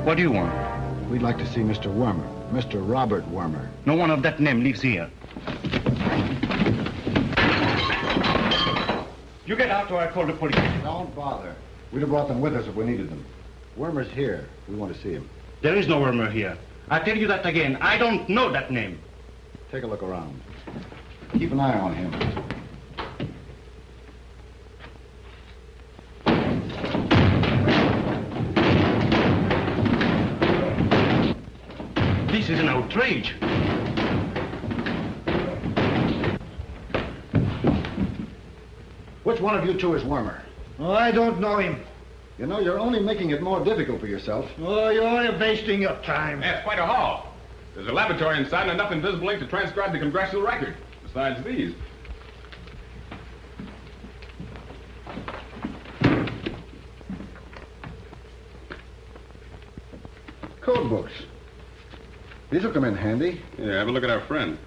What do you want? We'd like to see Mr. Wormer, Mr. Robert Wormer. No one of that name lives here. You get out or I call the police. Don't bother. We'd have brought them with us if we needed them. Wormer's here. We want to see him. There is no Wormer here. I tell you that again. I don't know that name. Take a look around. Keep an eye on him. This is an outrage. Which one of you two is Wormer? Oh, I don't know him. You know, you're only making it more difficult for yourself. Oh, you're only wasting your time. Yeah, it's quite a haul. There's a laboratory inside and enough invisible ink to transcribe the congressional record, besides these. Code books. These will come in handy. Yeah, have a look at our friend.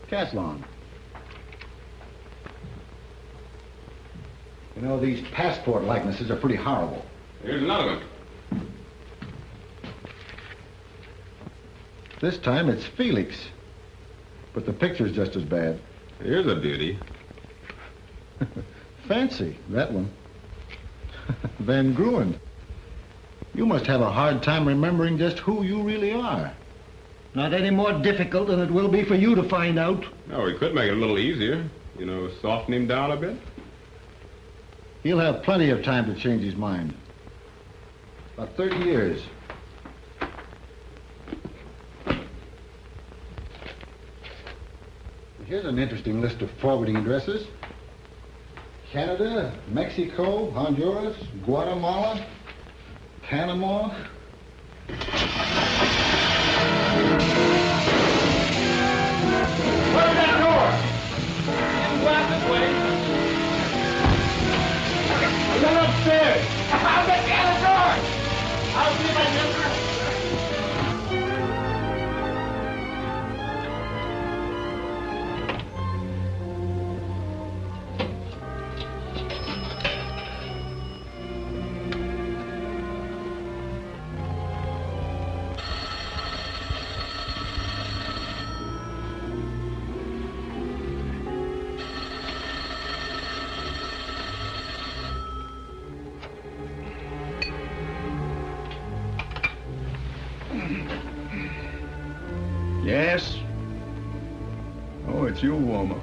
Caslon. You know, these passport likenesses are pretty horrible. Here's another one. This time it's Felix. But the picture's just as bad. Here's a beauty. Fancy, that one. Van Gruen. You must have a hard time remembering just who you really are. Not any more difficult than it will be for you to find out. No, we could make it a little easier. You know, soften him down a bit. He'll have plenty of time to change his mind. About 30 years. Here's an interesting list of forwarding addresses. Canada, Mexico, Honduras, Guatemala, Panama. Close that door! And go out this way. Run upstairs! I'll get the other door! I'll see if I can get through. Yes? Oh, it's you, Wormer.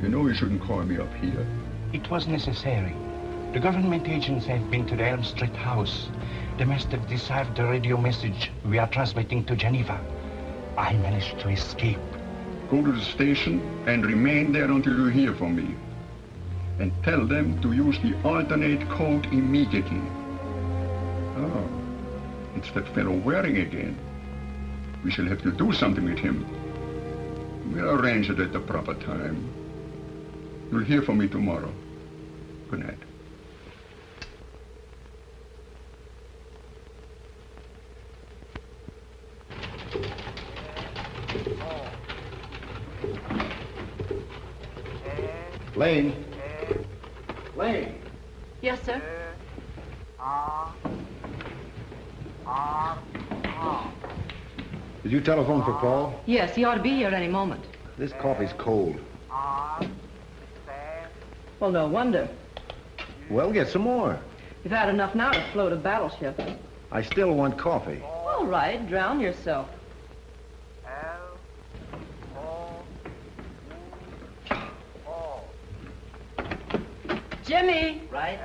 You know you shouldn't call me up here. It was necessary. The government agents have been to the Elm Street house. They must have deciphered the radio message we are transmitting to Geneva. I managed to escape. Go to the station and remain there until you hear from me. And tell them to use the alternate code immediately. Oh, it's that fellow Waring again. We shall have to do something with him. We'll arrange it at the proper time. You'll hear from me tomorrow. Good night. Lane. Lane. Yes, sir. Did you telephone for Paul? Yes, he ought to be here any moment. This coffee's cold. Well, no wonder. Well, get some more. You've had enough now to float a battleship. I still want coffee. All right, drown yourself. Jimmy! Right?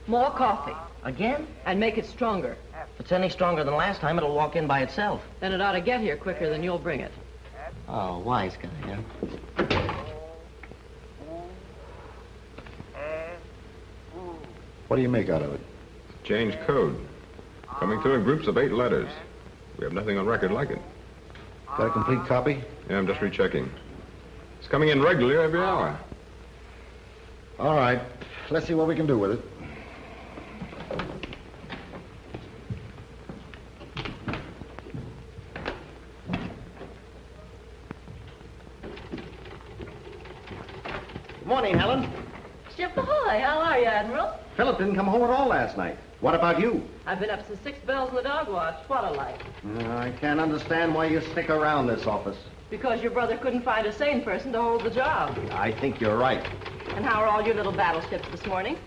More coffee. Again? And make it stronger. If it's any stronger than last time, it'll walk in by itself. Then it ought to get here quicker than you'll bring it. Oh, wise guy, huh? What do you make out of it? Change code. Coming through in groups of 8 letters. We have nothing on record like it. Got a complete copy? Yeah, I'm just rechecking. It's coming in regularly every hour. All right. Let's see what we can do with it. Good morning, Helen. Ship ahoy. How are you, Admiral? Philip didn't come home at all last night. What about you? I've been up since 6 bells in the dog watch. What a life. I can't understand why you stick around this office. Because your brother couldn't find a sane person to hold the job. I think you're right. And how are all your little battleships this morning?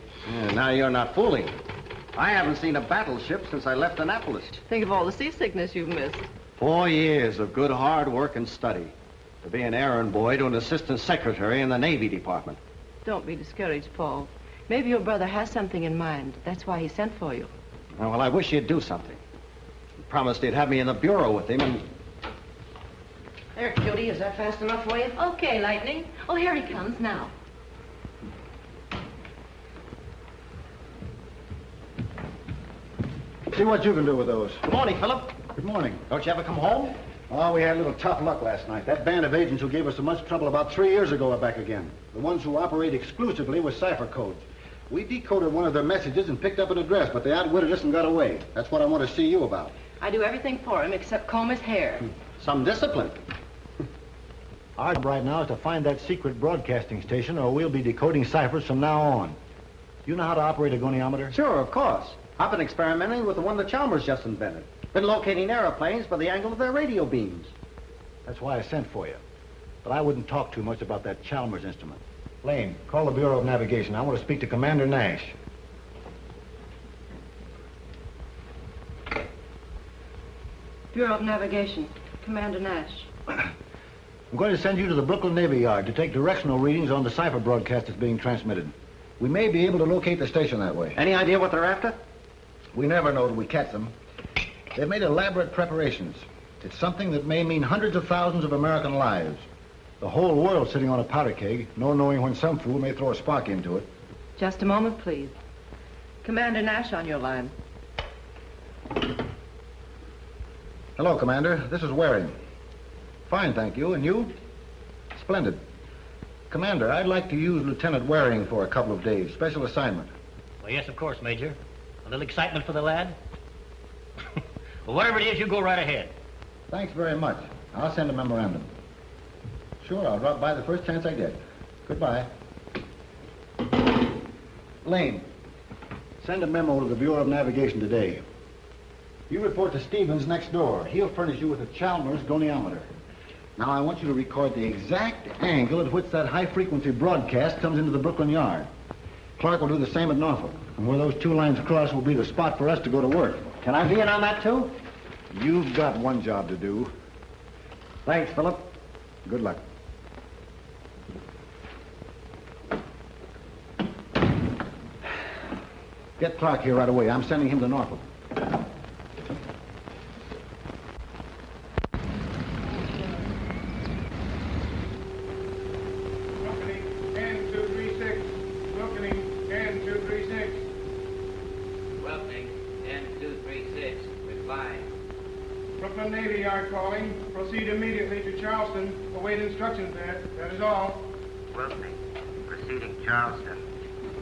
Now you're not fooling. I haven't seen a battleship since I left Annapolis. Think of all the seasickness you've missed. 4 years of good hard work and study. To be an errand boy to an assistant secretary in the Navy Department. Don't be discouraged, Paul. Maybe your brother has something in mind. That's why he sent for you. Well, I wish he'd do something. He promised he'd have me in the bureau with him and... There, Judy, is that fast enough for you? Okay, Lightning. Oh, here he comes now. See what you can do with those. Good morning, Philip. Good morning. Don't you ever come home? Oh, we had a little tough luck last night. That band of agents who gave us so much trouble about 3 years ago are back again. The ones who operate exclusively with cipher codes. We decoded one of their messages and picked up an address, but they outwitted us and got away. That's what I want to see you about. I do everything for him except comb his hair. Some discipline. Our job right now is to find that secret broadcasting station, or we'll be decoding ciphers from now on. You know how to operate a goniometer? Sure, of course. I've been experimenting with the one that Chalmers just invented. Been locating airplanes by the angle of their radio beams. That's why I sent for you. But I wouldn't talk too much about that Chalmers instrument. Lane, call the Bureau of Navigation. I want to speak to Commander Nash. Bureau of Navigation. Commander Nash. I'm going to send you to the Brooklyn Navy Yard to take directional readings on the cipher broadcast that's being transmitted. We may be able to locate the station that way. Any idea what they're after? We never know till we catch them. They've made elaborate preparations. It's something that may mean hundreds of thousands of American lives. The whole world sitting on a powder keg, no knowing when some fool may throw a spark into it. Just a moment, please. Commander Nash on your line. Hello, Commander. This is Waring. Fine, thank you. And you? Splendid. Commander, I'd like to use Lieutenant Waring for a couple of days. Special assignment. Well, yes, of course, Major. A little excitement for the lad? Well, whatever it is, you go right ahead. Thanks very much. I'll send a memorandum. Sure, I'll drop by the first chance I get. Goodbye. Lane, send a memo to the Bureau of Navigation today. You report to Stevens next door. He'll furnish you with a Chalmers goniometer. Now, I want you to record the exact angle at which that high-frequency broadcast comes into the Brooklyn Yard. Clark will do the same at Norfolk. And where those two lines cross will be the spot for us to go to work. Can I be in on that, too? You've got one job to do. Thanks, Philip. Good luck. Get Clark here right away. I'm sending him to Norfolk. Brooklyn Navy Yard calling. Proceed immediately to Charleston. Await instructions there. That is all. Wilson, proceeding Charleston.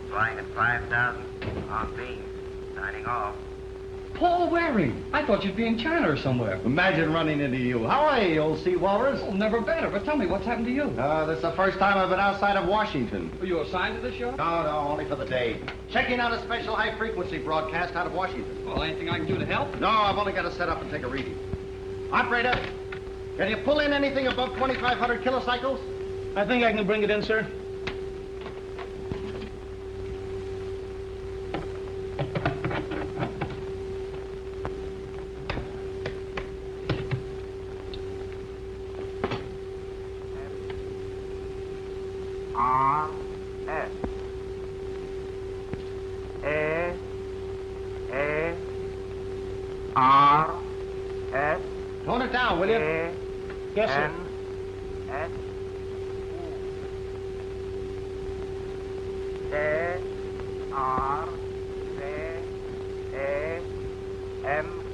Flying at 5,000 on beam. Signing off. Paul Waring. I thought you'd be in China or somewhere. Imagine running into you. How are you, old sea walrus? Well, never better, but tell me, what's happened to you? This is the first time I've been outside of Washington. Were you assigned to this show? No, only for the day. Checking out a special high-frequency broadcast out of Washington. Well, anything I can do to help? No, I've only got to set up and take a reading. Operator, can you pull in anything above 2,500 kilocycles? I think I can bring it in, sir. Tone it down, will you? Yes, sir.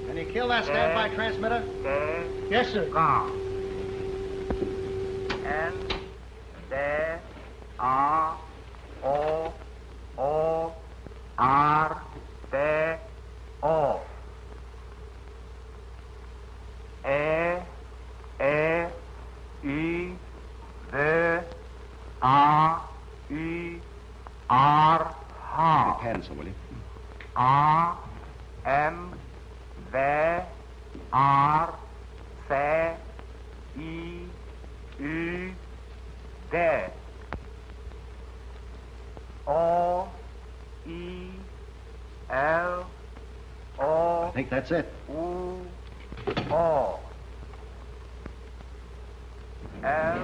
Can you kill that standby transmitter? Yes, sir. R There. O, E, L, O. I think that's it. U, O. L.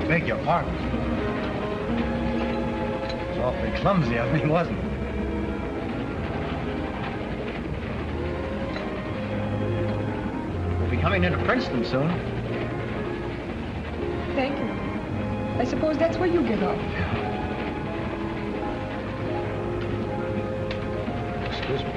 Beg your pardon. It's awfully clumsy of me, wasn't it? We'll be coming into Princeton soon. Thank you. I suppose that's where you get off. Excuse me.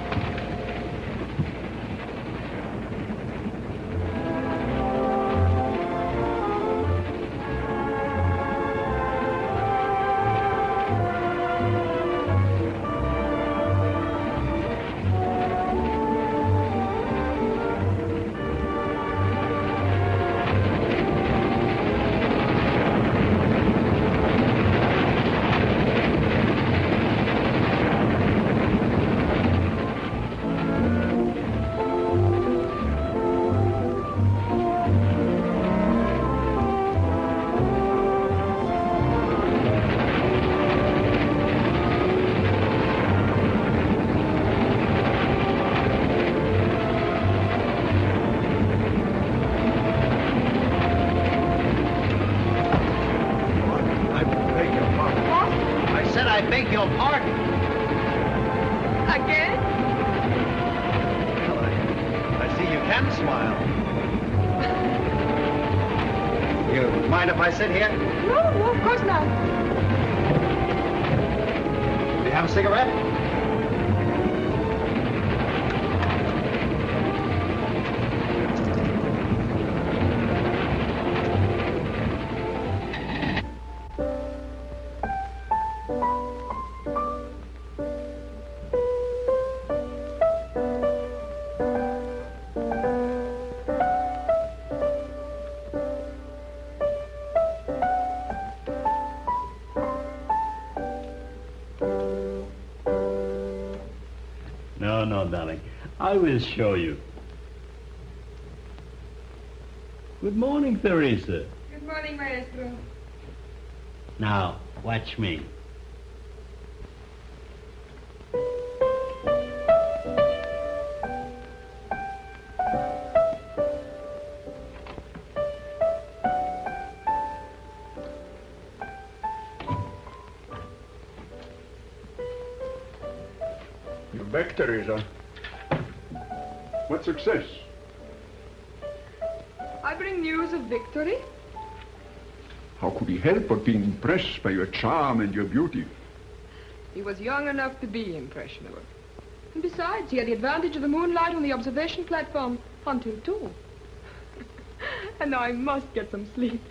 Sit here? No, of course not. Do you have a cigarette? No, darling. I will show you. Good morning, Teresa. Good morning, Maestro. Now, watch me. You're back, Teresa. What success? I bring news of victory. How could he help but being impressed by your charm and your beauty? He was young enough to be impressionable. And besides, he had the advantage of the moonlight on the observation platform until 2. And now I must get some sleep.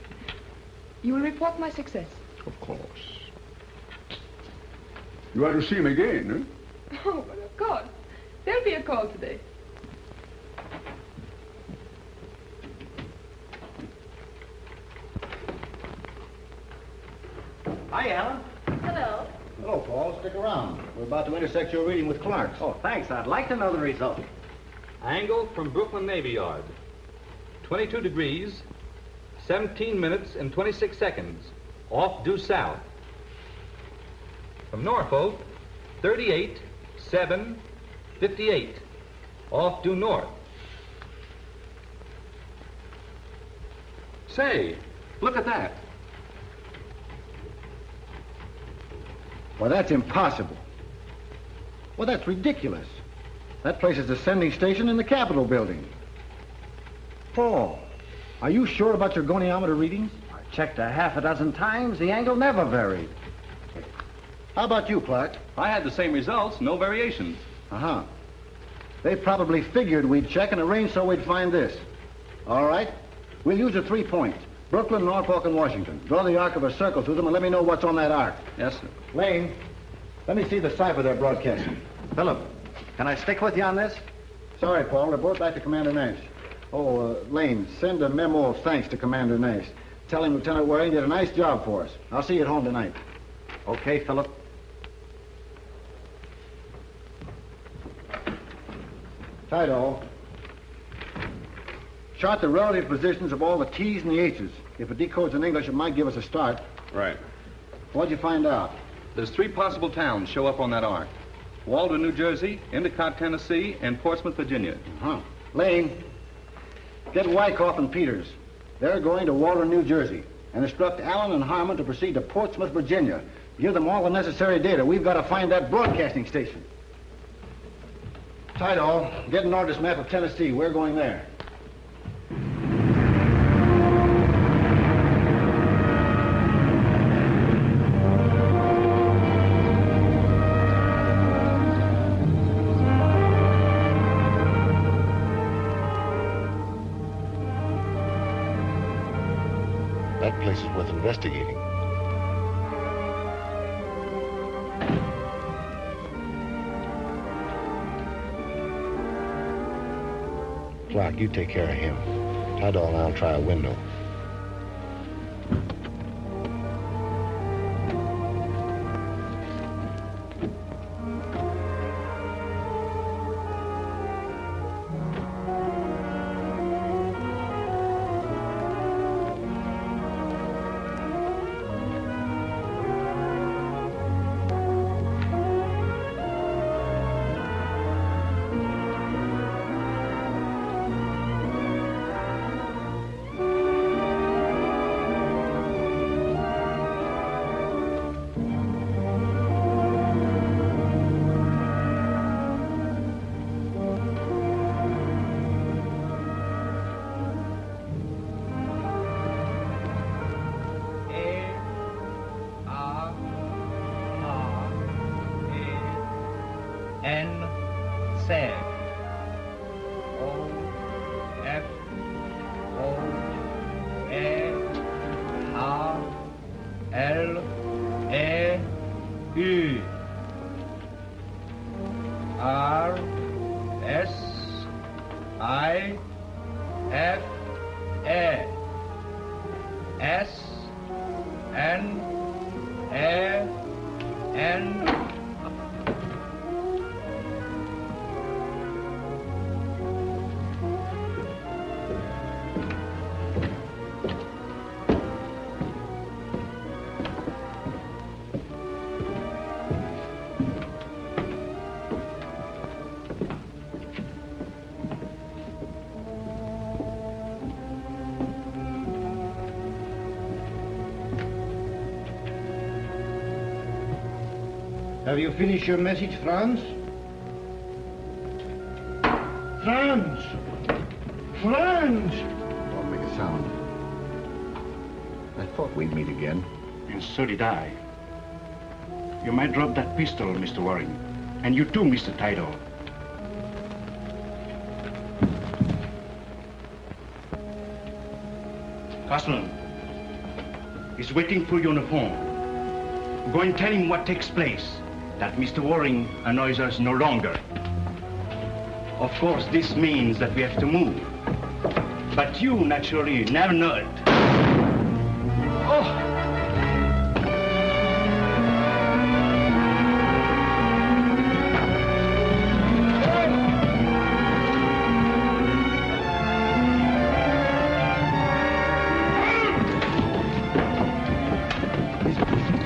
You will report my success. Of course. You are to see him again, eh? Oh, but of course. There'll be a call today. Hi, Alan. Hello. Hello, Paul. Stick around. We're about to intersect your reading with Clark's. Oh, thanks. I'd like to know the result. Angle from Brooklyn Navy Yard. 22 degrees, 17 minutes and 26 seconds. Off due south. From Norfolk, 38, 7, 58. Off due north. Say, look at that. Well, that's impossible. Well, that's ridiculous. That place is the sending station in the Capitol building. Paul, are you sure about your goniometer readings? I checked a half a dozen times. The angle never varied. How about you, Clark? I had the same results, no variations. Uh-huh. They probably figured we'd check and arrange so we'd find this. All right. We'll use the 3 points. Brooklyn, Norfolk, and Washington. Draw the arc of a circle through them and let me know what's on that arc. Yes, sir. Lane, let me see the cipher they're broadcasting. Philip, Can I stick with you on this? Sorry, Paul. Report back to Commander Nash. Oh, Lane, send a memo of thanks to Commander Nash. Tell him Lieutenant Waring did a nice job for us. I'll see you at home tonight. Okay, Philip. Tidal. Chart the relative positions of all the T's and the H's. If it decodes in English, it might give us a start. Right. What'd you find out? There's 3 possible towns show up on that arc. Walden, New Jersey, Endicott, Tennessee, and Portsmouth, Virginia. Huh. Lane, get Wyckoff and Peters. They're going to Walden, New Jersey, and instruct Allen and Harmon to proceed to Portsmouth, Virginia. Give them all the necessary data. We've got to find that broadcasting station. Tidal, get an Ordis map of Tennessee. We're going there. That place is worth investigating. Clark, you take care of him. Tidal and I'll try a window. Have you finished your message, Franz? Franz! Franz! Don't make a sound. I thought we'd meet again. And so did I. You might drop that pistol, Mr. Waring. And you too, Mr. Tidal. Castellan is waiting for you on the phone. Go and tell him what takes place. That Mr. Waring annoys us no longer. Of course, this means that we have to move. But you, naturally, never know it. Oh!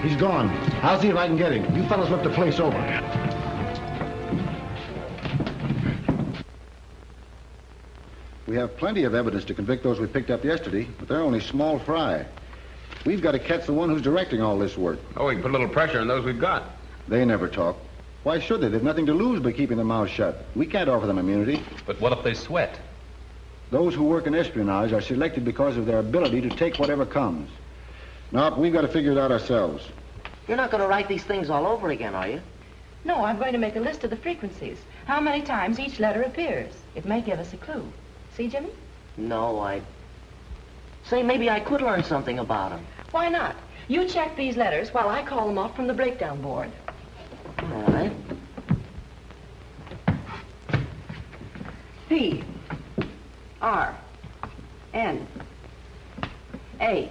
He's gone. I'll see if I can get him. You fellas look the place over. We have plenty of evidence to convict those we picked up yesterday, but they're only small fry. We've got to catch the one who's directing all this work. Oh, we can put a little pressure on those we've got. They never talk. Why should they? They've nothing to lose by keeping their mouths shut. We can't offer them immunity. But what if they sweat? Those who work in espionage are selected because of their ability to take whatever comes. No, we've got to figure it out ourselves. You're not going to write these things all over again, are you? No, I'm going to make a list of the frequencies. How many times each letter appears. It may give us a clue. See, Jimmy? No, Say, maybe I could learn something about them. Why not? You check these letters while I call them off from the breakdown board. All right. P, R, N, A,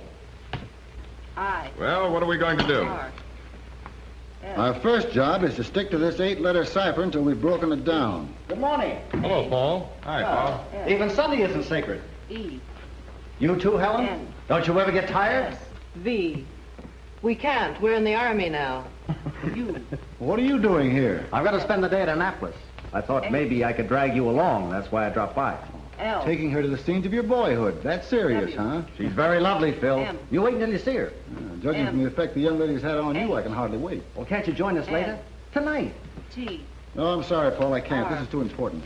I. Well, what are we going to do? R, S. Our first job is to stick to this 8-letter cipher until we've broken it down. Good morning. Hello, Paul. Hi, Paul. Even Sunday isn't sacred. E, You too, Helen? N. Don't you ever get tired? S, V. We can't. We're in the Army now. U. What are you doing here? I've got to spend the day at Annapolis. I thought maybe I could drag you along. That's why I dropped by. L. Taking her to the scenes of your boyhood. That's serious, huh? She's very lovely, Phil. M. You wait until you see her. Judging from the effect the young lady's had on you, I can hardly wait. Well, can't you join us later? Tonight. T. No, I'm sorry, Paul, I can't. This is too important.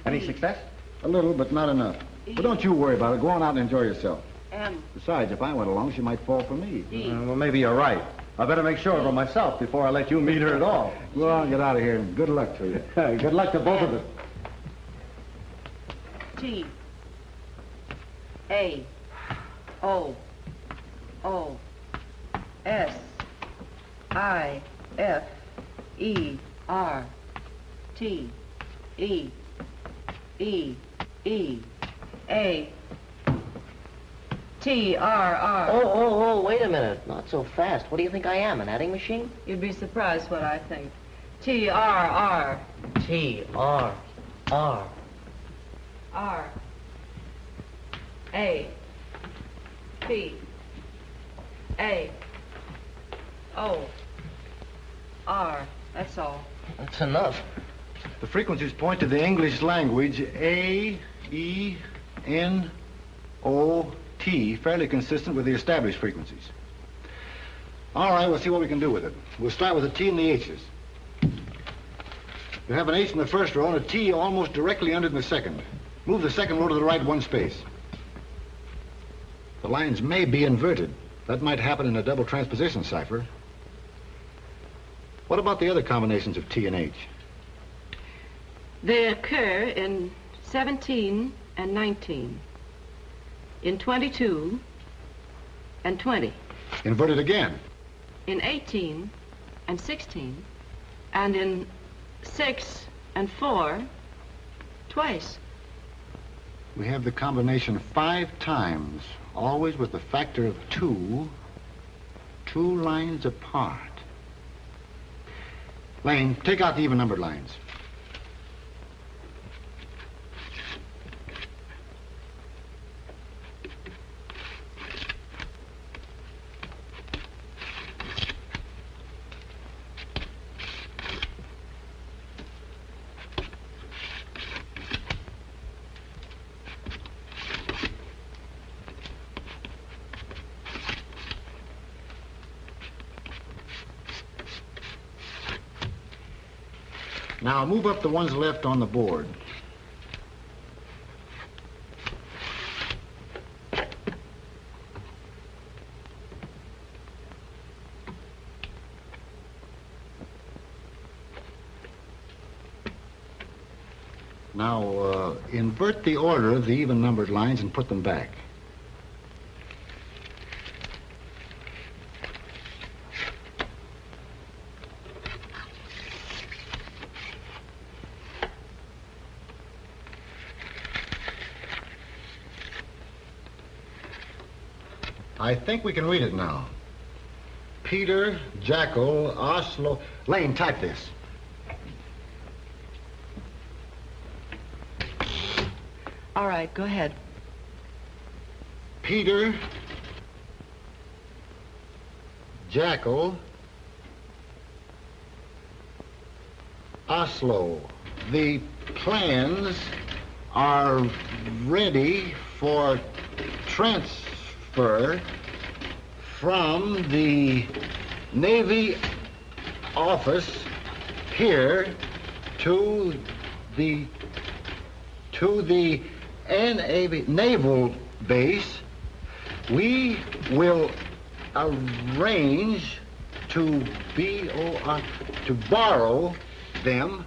Any success? A little, but not enough. But don't you worry about it. Go on out and enjoy yourself. M. Besides, if I went along, she might fall for me. Well, maybe you're right. I better make sure of her myself before I let you meet her at all. Go on, get out of here, and good luck to you. Good luck to both of us. T. A. O. O. S. I. F. E. R. T. E. E. E. A. T. R. R. Oh, wait a minute. Not so fast. What do you think I am, an adding machine? You'd be surprised what I think. T. R. R. T. R. R. R. A. P. A. O. R. That's all. That's enough. The frequencies point to the English language A, E, N, O, T, fairly consistent with the established frequencies. All right, we'll see what we can do with it. We'll start with the T and the H's. You have an H in the first row and a T almost directly under in the second. Move the second row to the right one space. The lines may be inverted. That might happen in a double transposition cipher. What about the other combinations of T and H? They occur in 17 and 19, in 22 and 20, Inverted again. in 18 and 16, and in 6 and 4 twice. We have the combination 5 times, always with the factor of 2, 2 lines apart. Lane, take out the even-numbered lines. Now move up the ones left on the board. Now, invert the order of the even-numbered lines and put them back. I think we can read it now. Peter, Jackal, Oslo... Lane, type this. All right, go ahead. Peter, Jackal, Oslo. The plans are ready for transfer from the Navy office here to the naval base. We will arrange to borrow them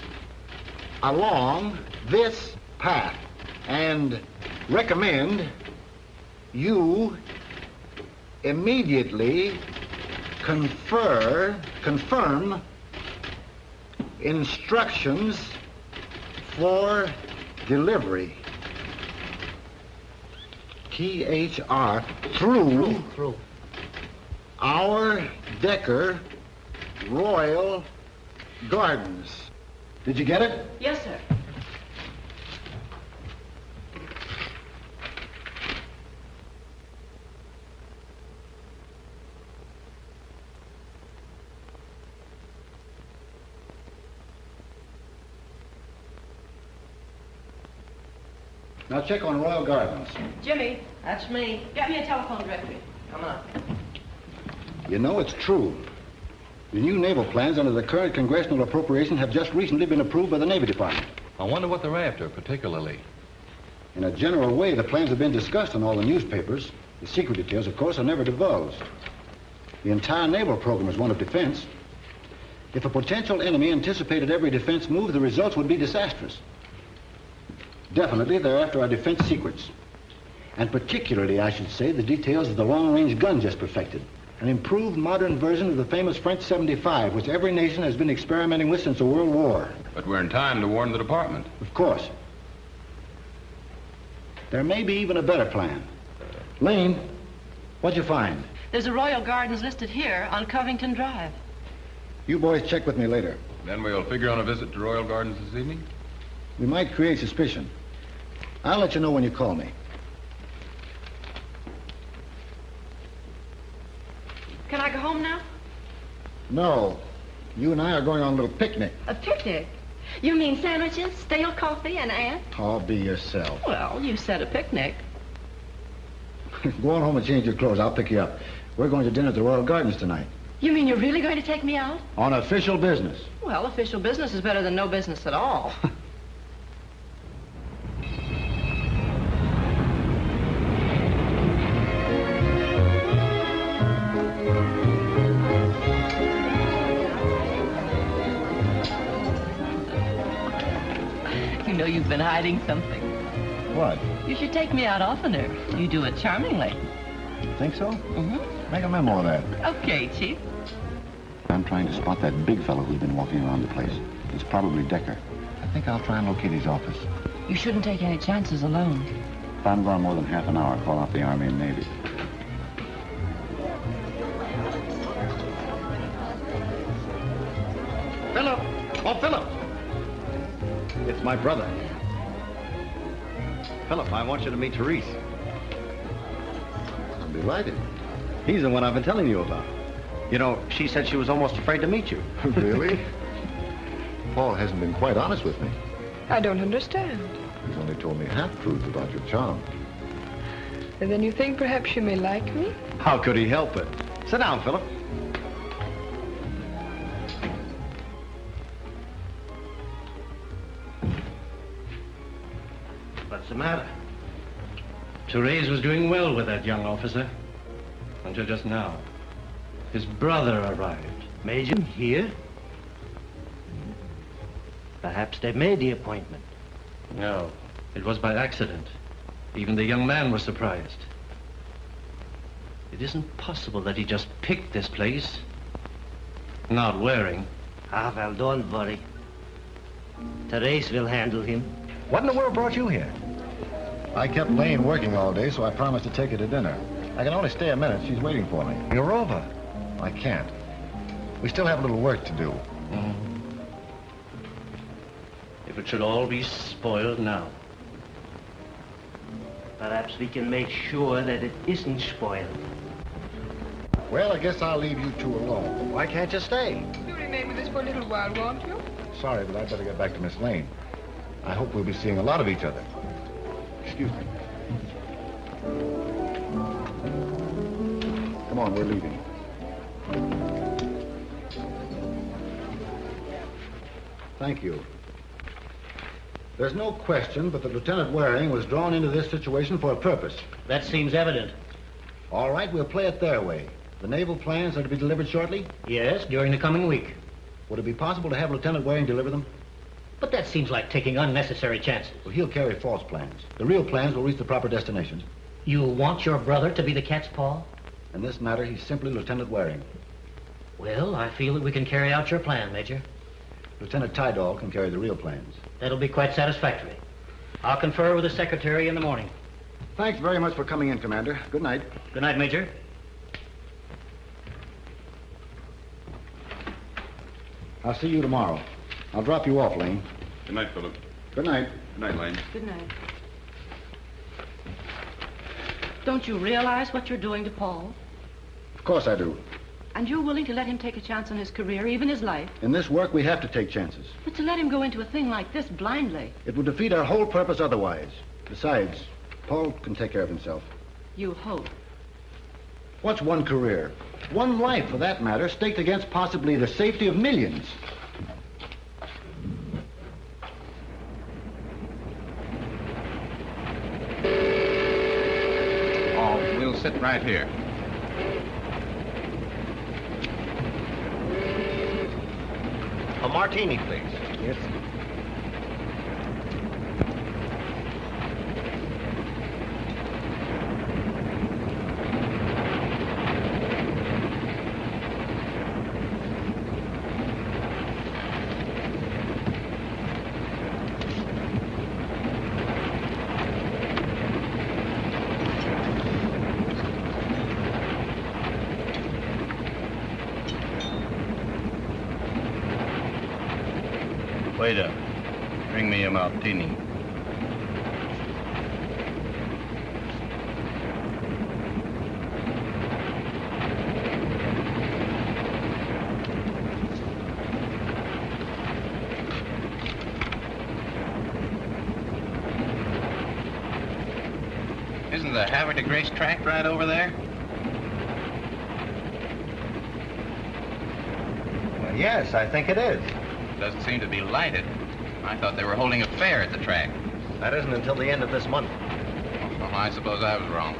along this path and recommend you immediately confirm instructions for Delivery. THR. Through. Through. Our Decker Royal Gardens. Did you get it? Yes, sir. Now check on Royal Gardens. Jimmy, That's me. get me a telephone directory. Come on. You know, it's true. The new naval plans under the current congressional appropriation have just recently been approved by the Navy Department. I wonder what they're after, particularly. In a general way, the plans have been discussed in all the newspapers. The secret details, of course, are never divulged. The entire naval program is one of defense. If a potential enemy anticipated every defense move, the results would be disastrous. Definitely, they're after our defense secrets. And particularly, I should say, the details of the long-range gun just perfected. An improved modern version of the famous French 75, which every nation has been experimenting with since the World War. But we're in time to warn the department. Of course. There may be even a better plan. Lane, what'd you find? There's a Royal Gardens listed here on Covington Drive. You boys check with me later. Then we'll figure on a visit to Royal Gardens this evening? We might create suspicion. I'll let you know when you call me. Can I go home now? No. You and I are going on a little picnic. A picnic? You mean sandwiches, stale coffee, and ant? Oh, be yourself. Well, you said a picnic. Go on home and change your clothes. I'll pick you up. We're going to dinner at the Royal Gardens tonight. You mean you're really going to take me out? On official business. Well, official business is better than no business at all. You know you've been hiding something. What? You should take me out oftener. You do it charmingly. Think so? Mm-hmm. Make a memo of that. Okay, Chief. I'm trying to spot that big fellow who's been walking around the place. It's probably Decker. I think I'll try and locate his office. You shouldn't take any chances alone. If I'm gone more than half an hour, call out the Army and Navy. Philip! Oh, Philip! It's my brother. Philip, I want you to meet Therese. I'm delighted. He's the one I've been telling you about. You know, she said she was almost afraid to meet you. Really? Paul hasn't been quite honest with me. I don't understand. He's only told me half-truths about your charm. And then you think perhaps you may like me? How could he help it? Sit down, Philip. What's the matter? Therese was doing well with that young officer. Until just now. His brother arrived. Major, here? Perhaps they made the appointment. No, it was by accident. Even the young man was surprised. It isn't possible that he just picked this place. Not wearing. Ah, well, don't worry. Therese will handle him. What in the world brought you here? I kept Lane working all day, so I promised to take her to dinner. I can only stay a minute. She's waiting for me. You're over. I can't. We still have a little work to do. If it should all be spoiled now. Perhaps we can make sure that it isn't spoiled. Well, I guess I'll leave you two alone. Why can't you stay? You'll remain with us for a little while, won't you? Sorry, but I'd better get back to Miss Lane. I hope we'll be seeing a lot of each other. Excuse me. Come on, we're leaving. Thank you. There's no question but that Lieutenant Waring was drawn into this situation for a purpose. That seems evident. All right, we'll play it their way. The naval plans are to be delivered shortly? Yes, during the coming week. Would it be possible to have Lieutenant Waring deliver them? But that seems like taking unnecessary chances. Well, he'll carry false plans. The real plans will reach the proper destinations. You want your brother to be the cat's paw? In this matter, he's simply Lieutenant Waring. Well, I feel that we can carry out your plan, Major. Lieutenant Tydal can carry the real plans. That'll be quite satisfactory. I'll confer with the secretary in the morning. Thanks very much for coming in, Commander. Good night. Good night, Major. I'll see you tomorrow. I'll drop you off, Lane. Good night, Philip. Good night. Good night, Lane. Good night. Don't you realize what you're doing to Paul? Of course I do. And you're willing to let him take a chance on his career, even his life? In this work, we have to take chances. But to let him go into a thing like this blindly. It would defeat our whole purpose otherwise. Besides, Paul can take care of himself. You hope. What's one career? One life, for that matter, staked against possibly the safety of millions. Oh, we'll sit right here. A martini, please. Yes. Waiter, bring me a martini. Isn't the Havre de Grace tract right over there? Well, yes, I think it is. Doesn't seem to be lighted. I thought they were holding a fair at the track. That isn't until the end of this month. Well, I suppose I was wrong.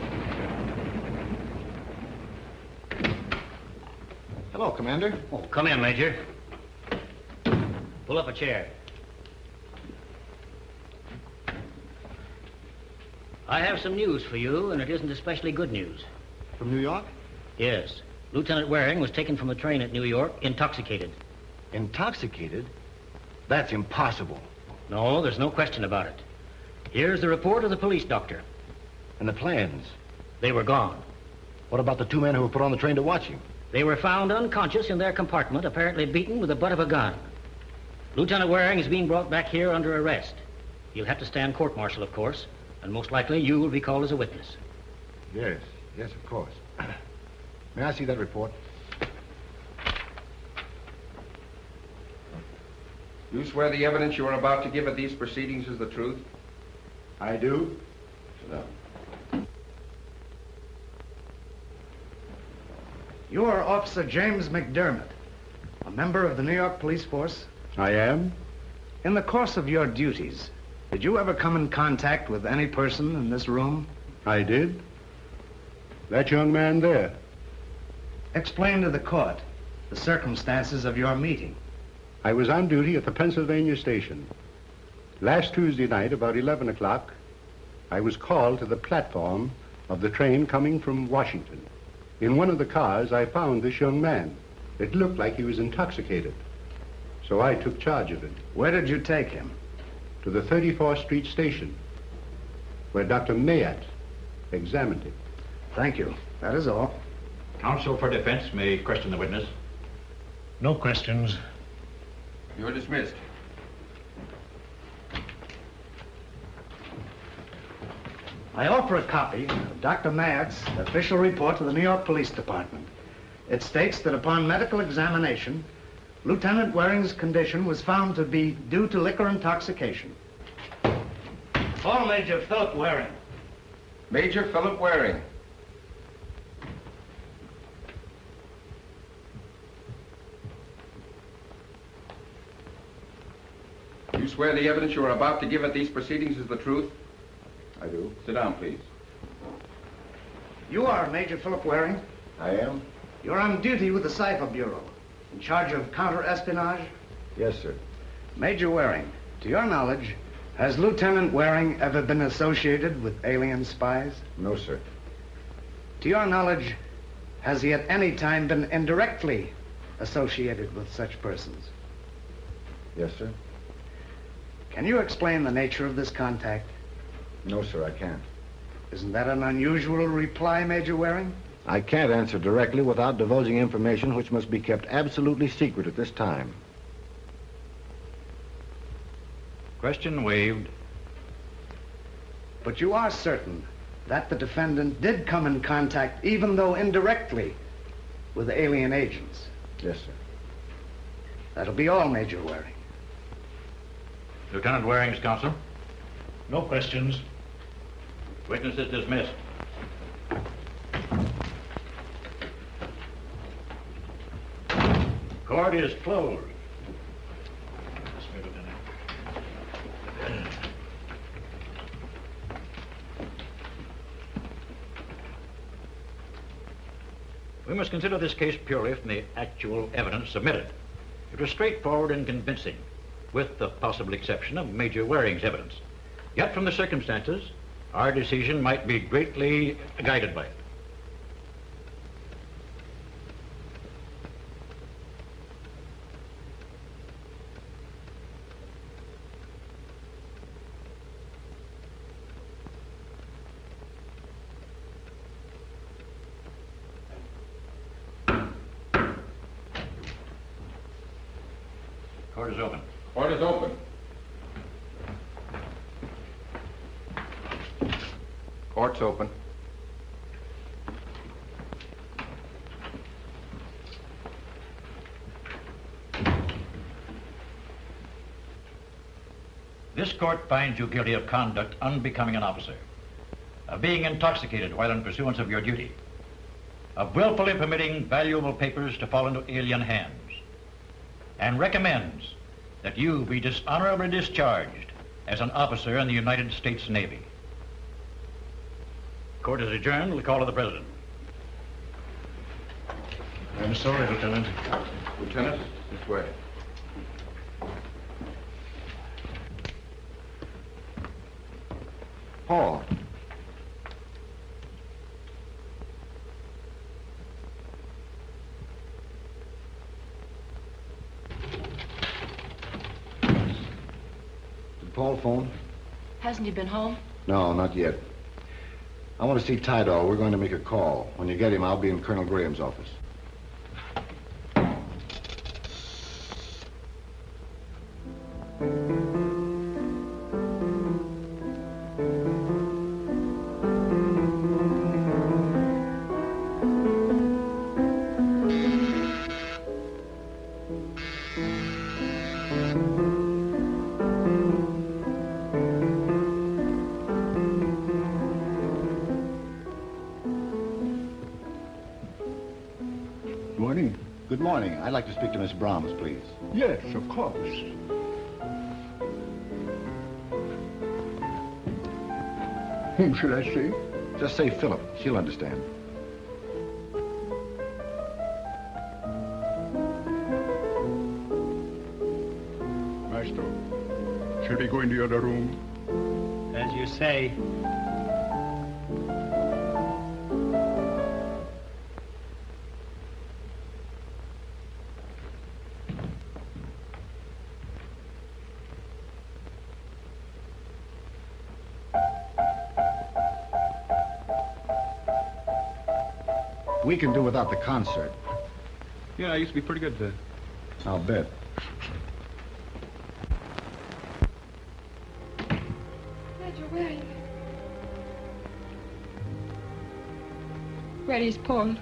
Hello, Commander. Oh, come in, Major. Pull up a chair. I have some news for you, and it isn't especially good news. From New York? Yes. Lieutenant Waring was taken from a train at New York, intoxicated. Intoxicated? That's impossible. No, there's no question about it. Here's the report of the police doctor. And the plans? They were gone. What about the two men who were put on the train to watch him? They were found unconscious in their compartment, apparently beaten with the butt of a gun. Lieutenant Waring is being brought back here under arrest. He'll have to stand court-martial, of course, and most likely you will be called as a witness. Yes, of course. May I see that report? You swear the evidence you are about to give at these proceedings is the truth? I do. Sit down. You are Officer James McDermott, a member of the New York Police Force. I am? In the course of your duties, did you ever come in contact with any person in this room? I did. That young man there. Explain to the court the circumstances of your meeting. I was on duty at the Pennsylvania station. Last Tuesday night, about 11 o'clock, I was called to the platform of the train coming from Washington. In one of the cars, I found this young man. It looked like he was intoxicated. So I took charge of him. Where did you take him? To the 34th Street station, where Dr. Mayat examined him. Thank you. That is all. Counsel for defense may question the witness. No questions. You're dismissed. I offer a copy of Dr. Mayat's official report to the New York Police Department. It states that upon medical examination, Lieutenant Waring's condition was found to be due to liquor intoxication. Call Major Philip Waring. Major Philip Waring. You swear the evidence you are about to give at these proceedings is the truth? I do. Sit down, please. You are Major Philip Waring? I am? You're on duty with the Cipher Bureau, in charge of counter-espionage? Yes, sir. Major Waring, to your knowledge, has Lieutenant Waring ever been associated with alien spies? No, sir. To your knowledge, has he at any time been indirectly associated with such persons? Yes, sir. Can you explain the nature of this contact? No, sir, I can't. Isn't that an unusual reply, Major Waring? I can't answer directly without divulging information which must be kept absolutely secret at this time. Question waived. But you are certain that the defendant did come in contact, even though indirectly, with alien agents? Yes, sir. That'll be all, Major Waring. Lieutenant Waring's counsel? No questions. Witness is dismissed. Court is closed. We must consider this case purely from the actual evidence submitted. It was straightforward and convincing, with the possible exception of Major Waring's evidence. Yet from the circumstances, our decision might be greatly guided by it. Court is open. Court is open. Court's open. This court finds you guilty of conduct unbecoming an officer, of being intoxicated while in pursuance of your duty, of willfully permitting valuable papers to fall into alien hands, and recommends that you be dishonorably discharged as an officer in the United States Navy. Court is adjourned to the call of the President. I'm sorry, Lieutenant. Lieutenant, this way. Paul. Did Paul phone? Hasn't he been home? No, not yet. I want to see Tydal. We're going to make a call. When you get him, I'll be in Colonel Graham's office. Good morning. I'd like to speak to Miss Brahms, please. Yes, of course. Whom should I say? Just say Philip. She'll understand. Maestro, shall we go in the other room? As you say. We can do without the concert. Yeah, I used to be pretty good, I'll bet. Major Waring. Where is Paul?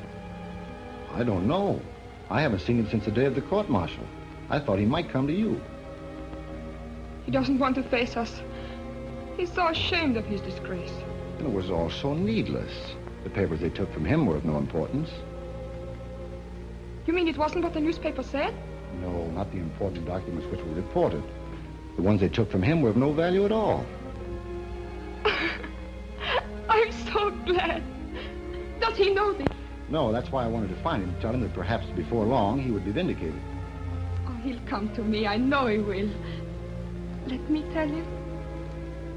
I don't know. I haven't seen him since the day of the court-martial. I thought he might come to you. He doesn't want to face us. He's so ashamed of his disgrace. And it was all so needless. The papers they took from him were of no importance. You mean it wasn't what the newspaper said? No, not the important documents which were reported. The ones they took from him were of no value at all. I'm so glad. Does he know this? No, that's why I wanted to find him, tell him that perhaps before long he would be vindicated. Oh, he'll come to me. I know he will. Let me tell him.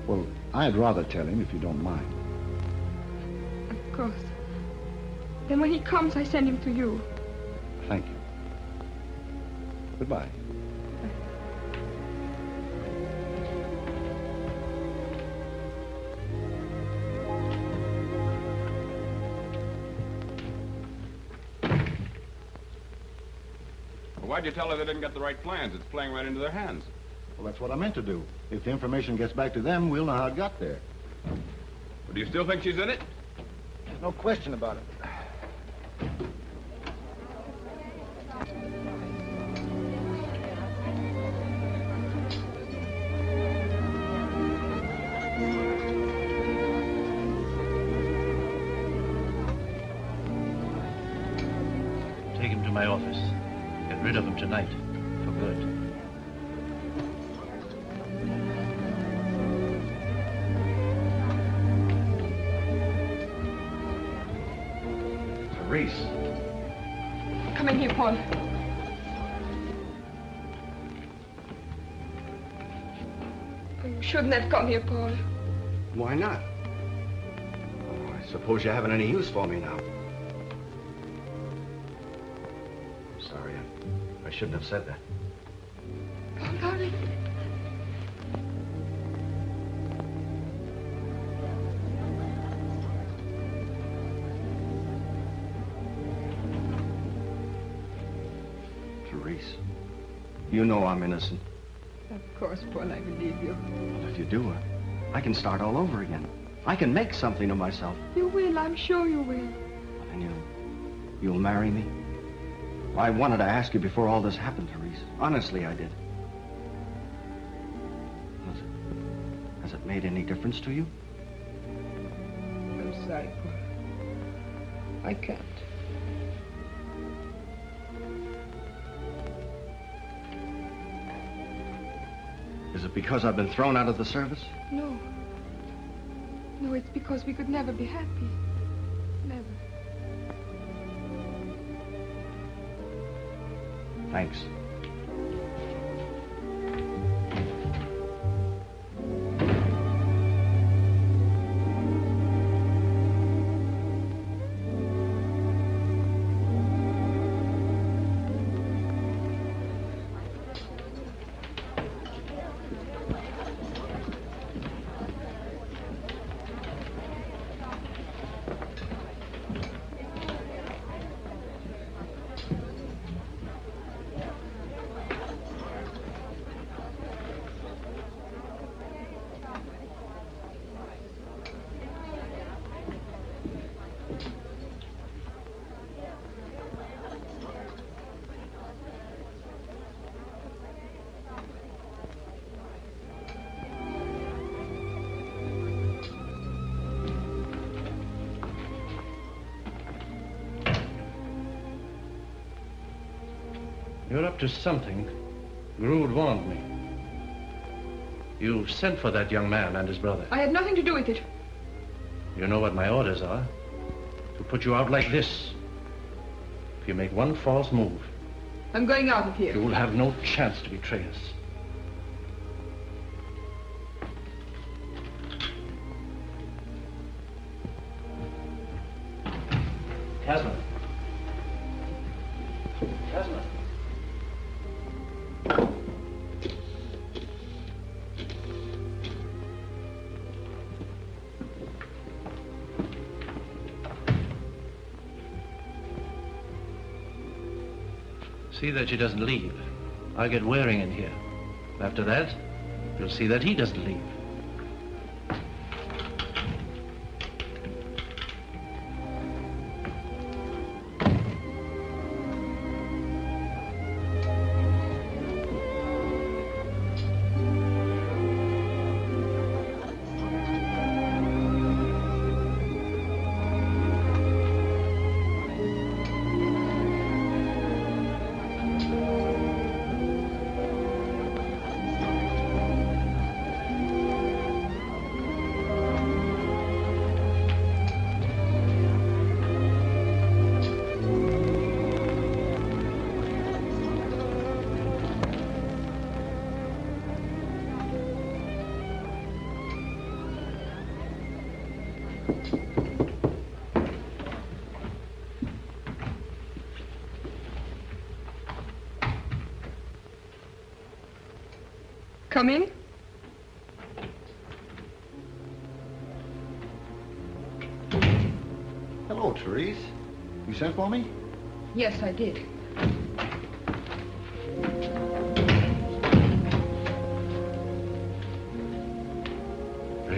Well, I'd rather tell him if you don't mind. Of course. Then when he comes, I send him to you. Thank you. Goodbye. Why'd you tell her they didn't get the right plans? It's playing right into their hands. Well, that's what I meant to do. If the information gets back to them, we'll know how it got there. But do you still think she's in it? There's no question about it. Take him to my office. Get rid of him tonight, for good. Reese. Come in here, Paul. You shouldn't have come here, Paul. Why not? Oh, I suppose you haven't any use for me now. Sorry, I shouldn't have said that. Paul, darling. Therese, you know I'm innocent. Of course, Paul, I believe you. Well, if you do, I can start all over again. I can make something of myself. You will, I'm sure you will. And you'll marry me? Well, I wanted to ask you before all this happened, Therese. Honestly, I did. Has it made any difference to you? I'm sorry, Paul. I can't. Is it because I've been thrown out of the service? No. No, it's because we could never be happy. Never. Thanks. You're up to something. Grood warned me. You sent for that young man and his brother. I had nothing to do with it. You know what my orders are. To put you out like this. If you make one false move, I'm going out of here. you will have no chance to betray us. Casman. Casman. See that she doesn't leave. I'll get Waring in here. After that, you'll see that he doesn't leave. Come in. Hello, Therese. You sent for me? Yes, I did.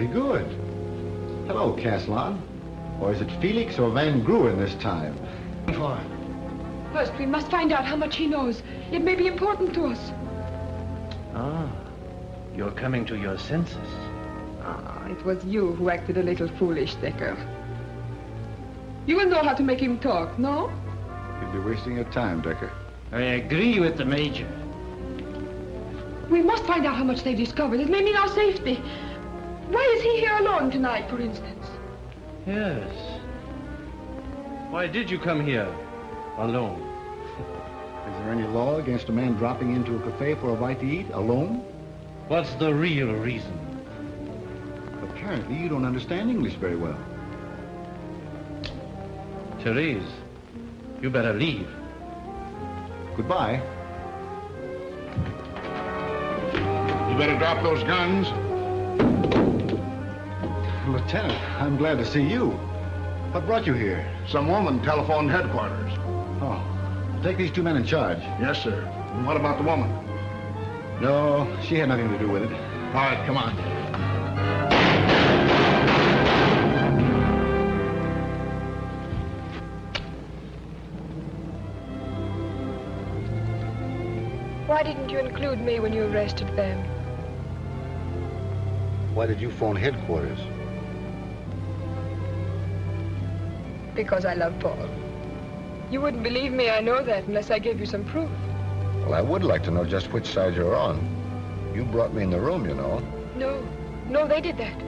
Very good. Hello, Caslon. Or is it Felix or Van Gruen this time? First, we must find out how much he knows. It may be important to us. Ah, you're coming to your senses. Ah, it was you who acted a little foolish, Decker. You will know how to make him talk, no? You'd be wasting your time, Decker. I agree with the Major. We must find out how much they've discovered. It may mean our safety. Why is he here alone tonight, for instance? Yes. Why did you come here alone? Is there any law against a man dropping into a cafe for a bite to eat, alone? What's the real reason? Apparently you don't understand English very well. Therese, you better leave. Goodbye. You better drop those guns. Lieutenant, I'm glad to see you. What brought you here? Some woman telephoned headquarters. Oh. Take these 2 men in charge. Yes, sir. And what about the woman? No, she had nothing to do with it. All right, come on. Why didn't you include me when you arrested them? Why did you phone headquarters? Because I love Paul. You wouldn't believe me, I know that, unless I gave you some proof. Well, I would like to know just which side you're on. You brought me in the room, you know. No, they did that.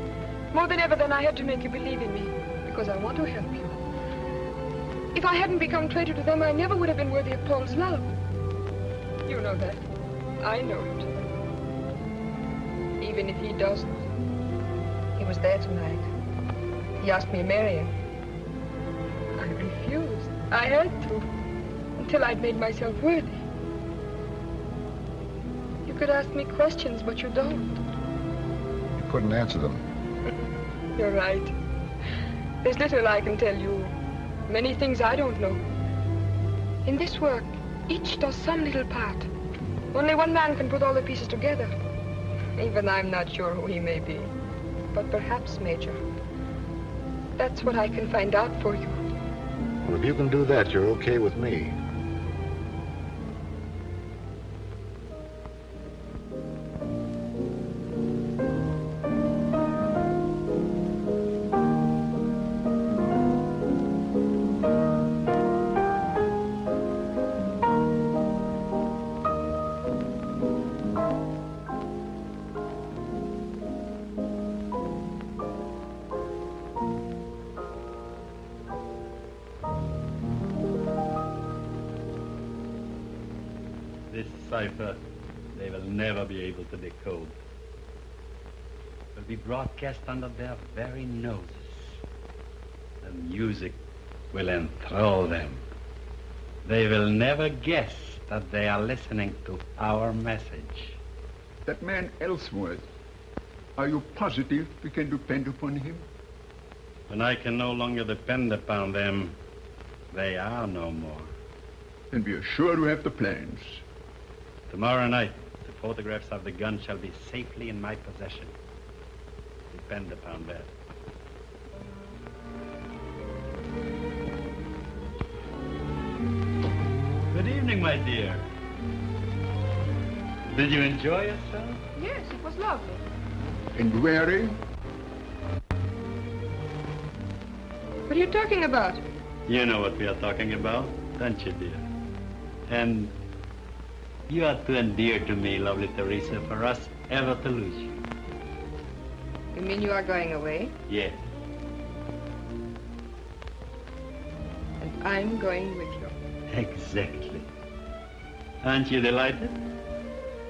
More than ever, then I had to make you believe in me, because I want to help you. If I hadn't become traitor to them, I never would have been worthy of Paul's love. You know that. I know it. Even if he doesn't. He was there tonight. He asked me to marry him. I refused. I had to. Until I'd made myself worthy. You could ask me questions, but you don't. You couldn't answer them. You're right. There's little I can tell you. Many things I don't know. In this work, each does some little part. Only one man can put all the pieces together. Even I'm not sure who he may be. But perhaps, Major. That's what I can find out for you. Well, if you can do that, you're okay with me. This cipher, they will never be able to decode. It will be broadcast under their very noses. The music will enthrall them. They will never guess that they are listening to our message. That man Ellsworth, are you positive we can depend upon him? When I can no longer depend upon them, they are no more. Then we are sure to have the plans. Tomorrow night, the photographs of the gun shall be safely in my possession. Depend upon that. Good evening, my dear. Did you enjoy yourself? Yes, it was lovely. And very? What are you talking about? You know what we are talking about, don't you, dear? And you are too endear to me, lovely Teresa, for us ever to lose you. You mean you are going away? Yes. And I'm going with you. Exactly. Aren't you delighted?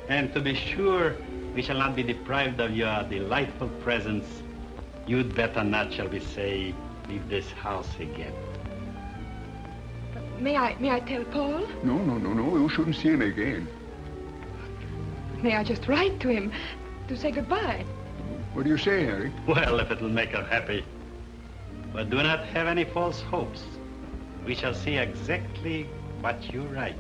And to be sure, we shall not be deprived of your delightful presence. You'd better not, shall we say, leave this house again. May I tell Paul? No. You shouldn't see him again. May I just write to him to say goodbye? What do you say, Harry? Well, if it'll make her happy. But do not have any false hopes. We shall see exactly what you write.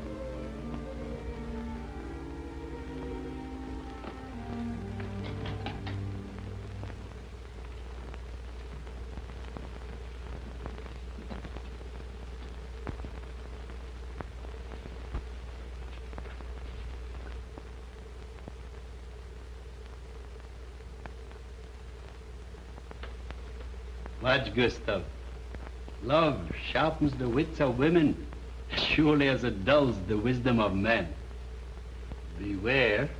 Watch, Gustav. Love sharpens the wits of women, surely as it dulls the wisdom of men. Beware.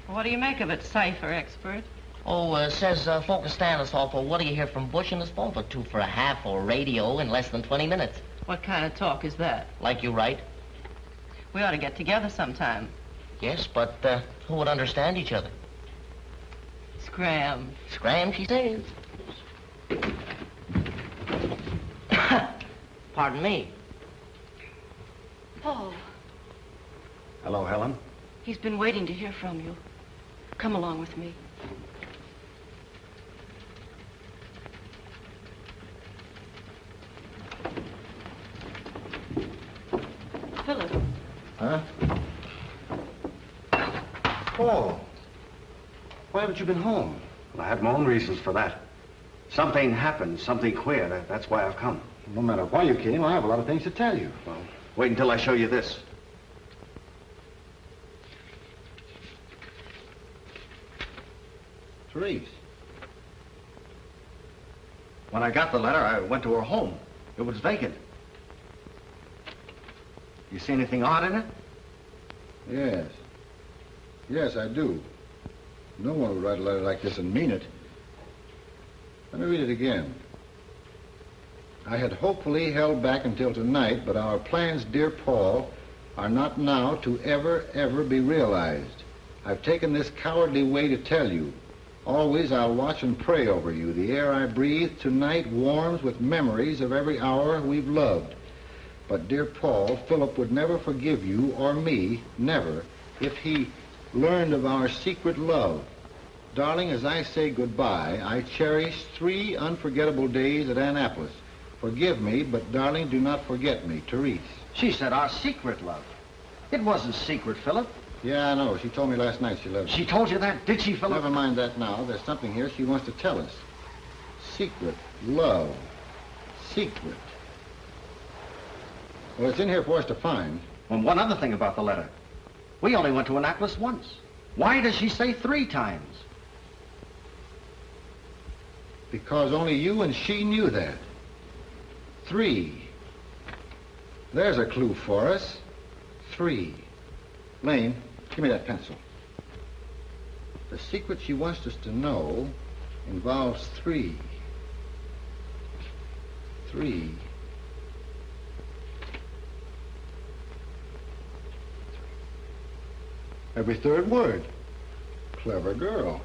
What do you make of it, cipher expert? Oh, says Folker Stanislaw, what do you hear from Bush in his phone for 2 for a half or radio in less than 20 minutes? What kind of talk is that? Like you write? We ought to get together sometime. Yes, but who would understand each other? Scram. Scram, she says. Pardon me. Paul, Hello, Helen. he's been waiting to hear from you. Come along with me. Philip. Huh? Paul. Why haven't you been home? Well, I have my own reasons for that. Something happened, something queer. That's why I've come. No matter why you came, I have a lot of things to tell you. Well, wait until I show you this. Therese. When I got the letter, I went to her home. It was vacant. You see anything odd in it? Yes. Yes, I do. No one would write a letter like this and mean it. Let me read it again. I had hopefully held back until tonight, but our plans, dear Paul, are not now to ever be realized. I've taken this cowardly way to tell you. Always I'll watch and pray over you. The air I breathe tonight warms with memories of every hour we've loved. But, dear Paul, Philip would never forgive you or me, never, if he learned of our secret love. Darling, as I say goodbye, I cherish 3 unforgettable days at Annapolis. Forgive me, but, darling, do not forget me. Therese. She said our secret love. It wasn't secret, Philip. Yeah, I know. She told me last night she loved you. She told you that? Did she, Philip? Never mind that now. There's something here she wants to tell us. Secret. Love. Secret. Well, it's in here for us to find. And one other thing about the letter. We only went to Annapolis once. Why does she say 3 times? Because only you and she knew that. 3. There's a clue for us. 3. Lane, give me that pencil. The secret she wants us to know involves 3. 3. Every third word. Clever girl.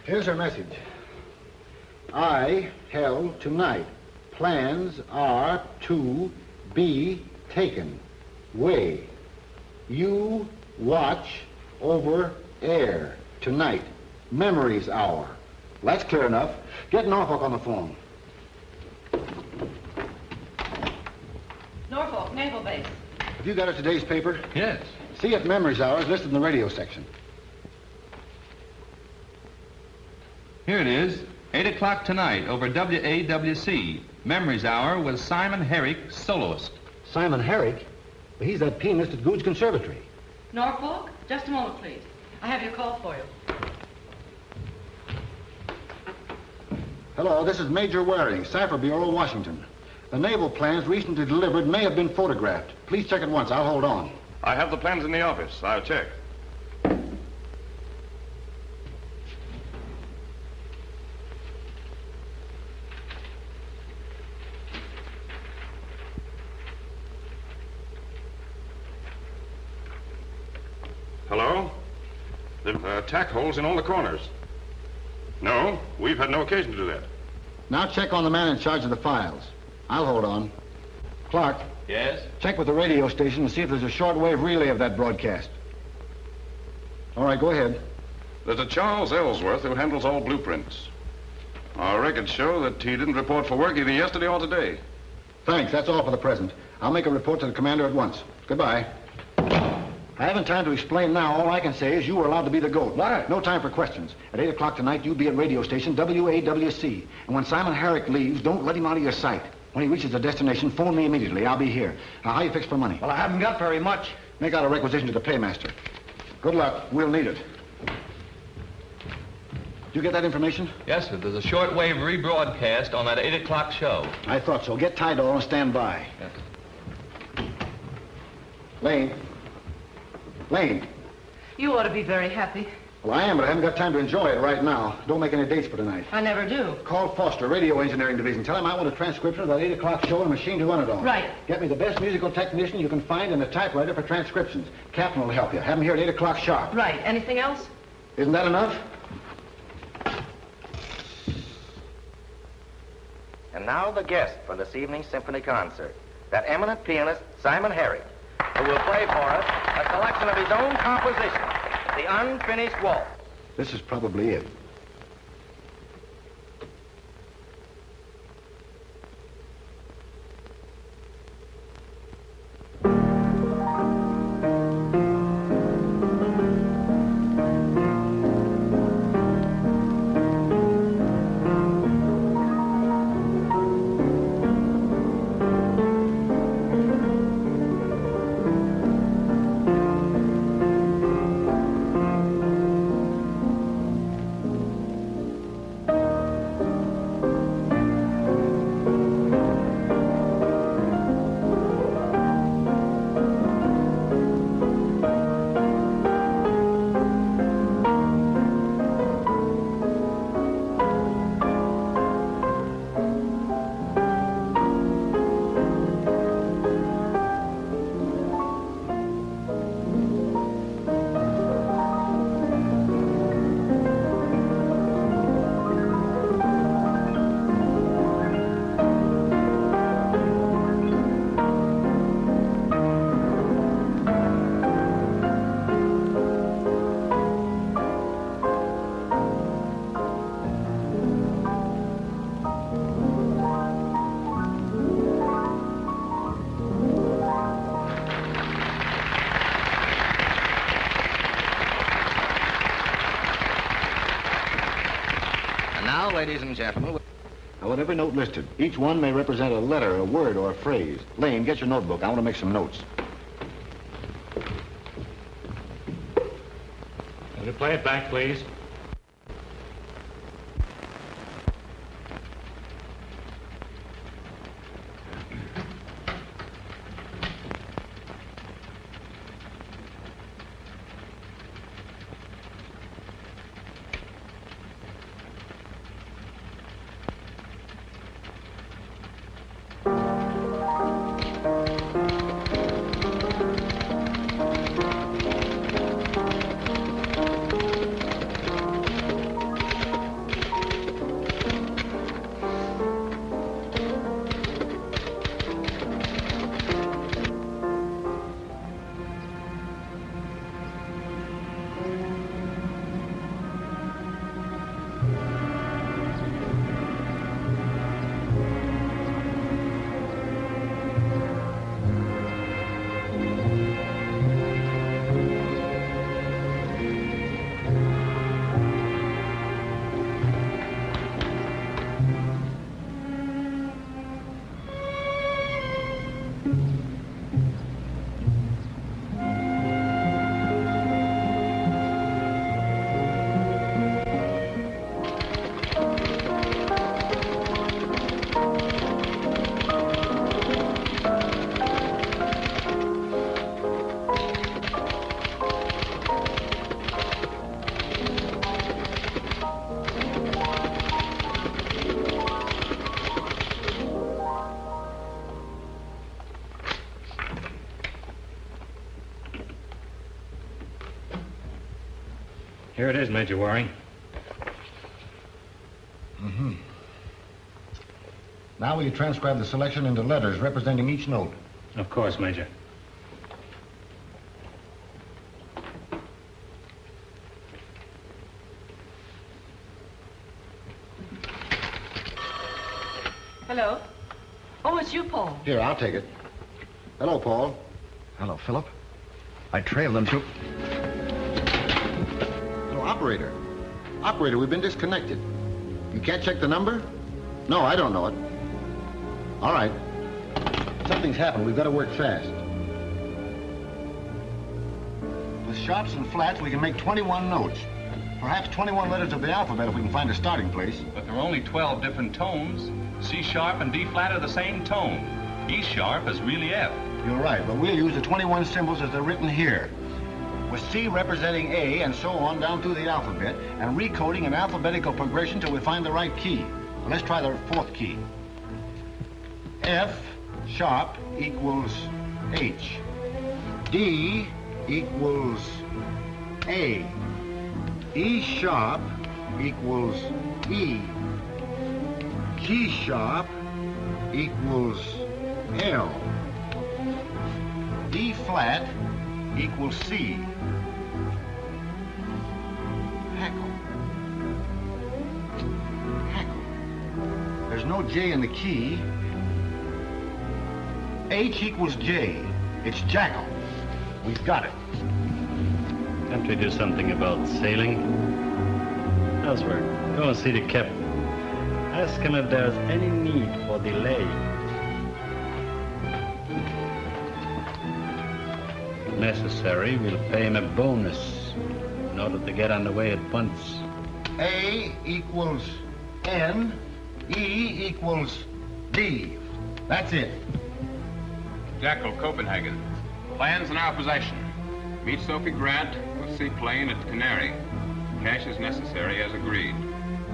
Here's her message. I held tonight. Plans are to be taken. Way. You watch over air tonight. Memories hour. That's clear enough. Get Norfolk on the phone. Norfolk, Naval Base. Have you got it today's paper? Yes. See if Memories hour is listed in the radio section. Here it is, 8 o'clock tonight over WAWC. Memories Hour with Simon Herrick, soloist. Simon Herrick? Well, he's that pianist at Good's Conservatory. Norfolk, just a moment, please. I have your call for you. Hello, this is Major Waring, Cipher Bureau, Washington. The naval plans recently delivered may have been photographed. Please check at once. I'll hold on. I have the plans in the office. I'll check. Hello? There are tack holes in all the corners. No, we've had no occasion to do that. Now check on the man in charge of the files. I'll hold on. Clark. Yes? Check with the radio station and see if there's a shortwave relay of that broadcast. All right, go ahead. There's a Charles Ellsworth who handles all blueprints. Our records show that he didn't report for work either yesterday or today. Thanks. That's all for the present. I'll make a report to the commander at once. Goodbye. I haven't time to explain now. All I can say is you were allowed to be the goat. What? No time for questions. At 8 o'clock tonight, you'll be at radio station WAWC. And when Simon Herrick leaves, don't let him out of your sight. When he reaches the destination, phone me immediately. I'll be here. Now, how you fix for money? Well, I haven't got very much. Make out a requisition to the paymaster. Good luck. We'll need it. Did you get that information? Yes, sir. There's a shortwave rebroadcast on that 8 o'clock show. I thought so. Get Tidal and stand by. Yes. Lane. Lane. You ought to be very happy. Well, I am, but I haven't got time to enjoy it right now. Don't make any dates for tonight. I never do. Call Foster, Radio Engineering Division. Tell him I want a transcription of that 8 o'clock show and a machine to run it on. Right. Get me the best musical technician you can find and a typewriter for transcriptions. Captain will help you. Have him here at 8 o'clock sharp. Right. Anything else? Isn't that enough? And now the guest for this evening's symphony concert, that eminent pianist, Simon Herrick, who will play for us a collection of his own compositions, the Unfinished Waltz. This is probably it. Ladies and gentlemen. I want every note listed. Each one may represent a letter, a word, or a phrase. Lane, get your notebook. I want to make some notes. Will you play it back, please? Here it is, Major Waring. Mm-hmm. Now will you transcribe the selection into letters representing each note? Of course, Major. Hello? Oh, it's you, Paul. Here, I'll take it. Hello, Paul. Hello, Philip. I trailed them to... No, operator. Operator, we've been disconnected. You can't check the number? No, I don't know it. All right. Something's happened. We've got to work fast. With sharps and flats, we can make 21 notes. Perhaps 21 letters of the alphabet if we can find a starting place. But there are only 12 different tones. C sharp and D flat are the same tone. E sharp is really F. You're right, but we'll use the 21 symbols as they're written here, with C representing A and so on down through the alphabet, and recoding in alphabetical progression till we find the right key. Well, let's try the fourth key. F sharp equals H. D equals A. E sharp equals E. G sharp equals L. D flat equals C. Hackle. There's no J in the key. H equals J. It's jackal. We've got it. Can't we do something about sailing? Elsewhere, go and see the captain. Ask him if there's any need for delay. If necessary, we'll pay him a bonus in order to get underway at once. A equals N. E equals D. That's it. Jackal, Copenhagen. Plans in our possession. Meet Sophie Grant with seaplane at Canary. Cash is necessary as agreed.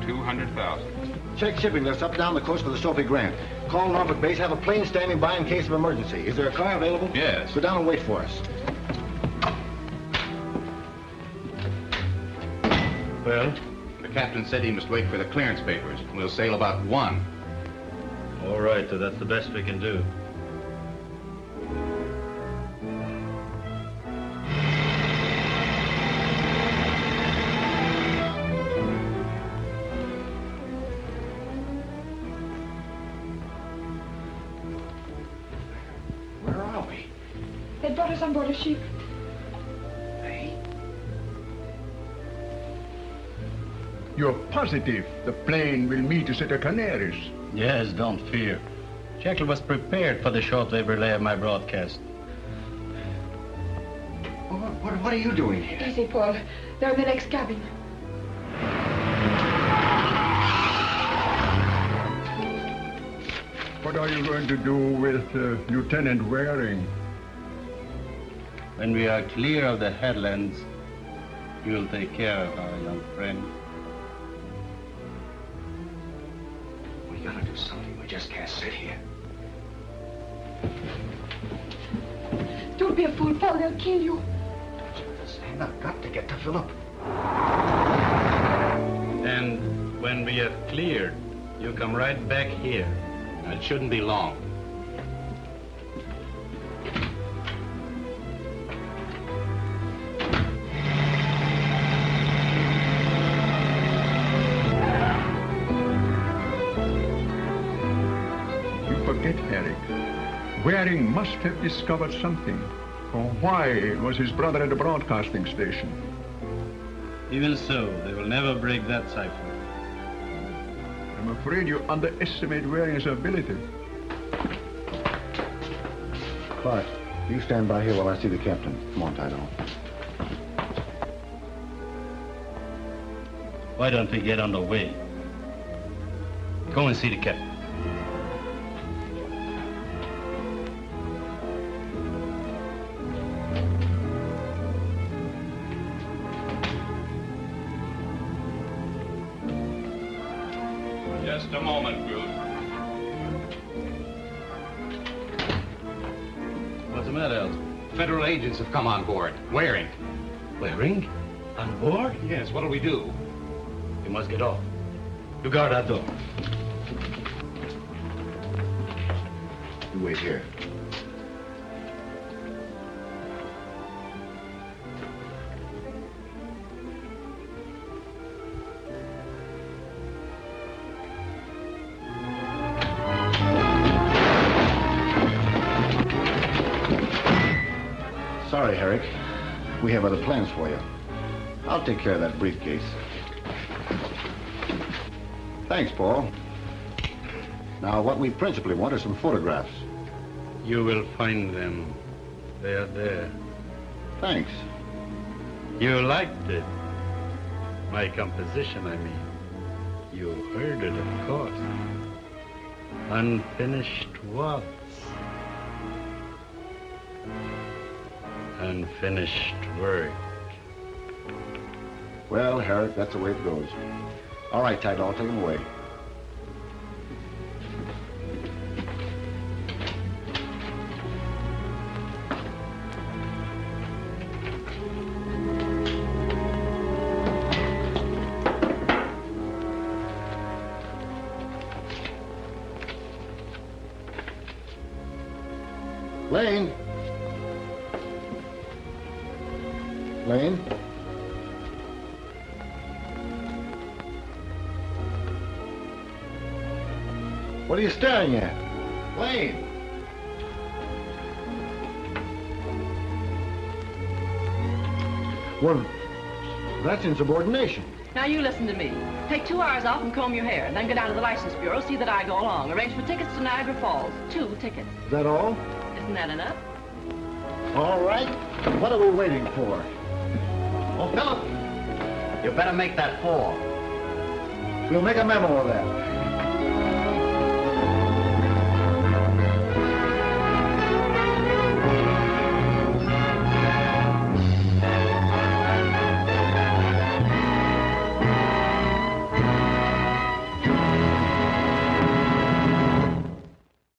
200,000. Check shipping list up down the coast for the Sophie Grant. Call Norfolk Base, have a plane standing by in case of emergency. Is there a car available? Yes. Go down and wait for us. Well? The captain said he must wait for the clearance papers. We'll sail about 1. All right, so that's the best we can do. Where are we? They brought us on board a ship. You're positive the plane will meet us at the Canaries? Yes, don't fear. Jekyll was prepared for the shortwave relay of my broadcast. What are you doing here? Easy, Paul. They're in the next cabin. What are you going to do with Lieutenant Waring? When we are clear of the headlands, you'll take care of our young friend. We gotta do something. We just can't sit here. Don't be a fool, Paul. They'll kill you. Stand up. Got to get to Philip. And when we have cleared, you come right back here. It shouldn't be long. You forget, Eric. Waring must have discovered something. Or why was his brother at the broadcasting station? Even so, they will never break that cipher. I'm afraid you underestimate Waring's ability. Clark, you stand by here while I see the captain. Come on, Tydo. Why don't we get underway? Go and see the captain. Just a moment, Groot. What's the matter, Elton? Federal agents have come on board. Waring. Waring? On board? Yes, what'll we do? You must get off. You guard that door. You wait here. Sorry, Herrick. We have other plans for you. I'll take care of that briefcase. Thanks, Paul. Now, what we principally want are some photographs. You will find them. They are there. Thanks. You liked it. My composition, I mean. You heard it, of course. Unfinished waltz. Unfinished work. Well, Herrick, that's the way it goes. All right, Tidal, take him away. Lane. Lane? What are you staring at? Lane! Well, that's insubordination. Now you listen to me. Take 2 hours off and comb your hair, then go down to the License Bureau, see that I go along. Arrange for tickets to Niagara Falls. 2 tickets. Is that all? Isn't that enough? All right. What are we waiting for? Oh, Philip, you better make that 4. We'll make a memo of that.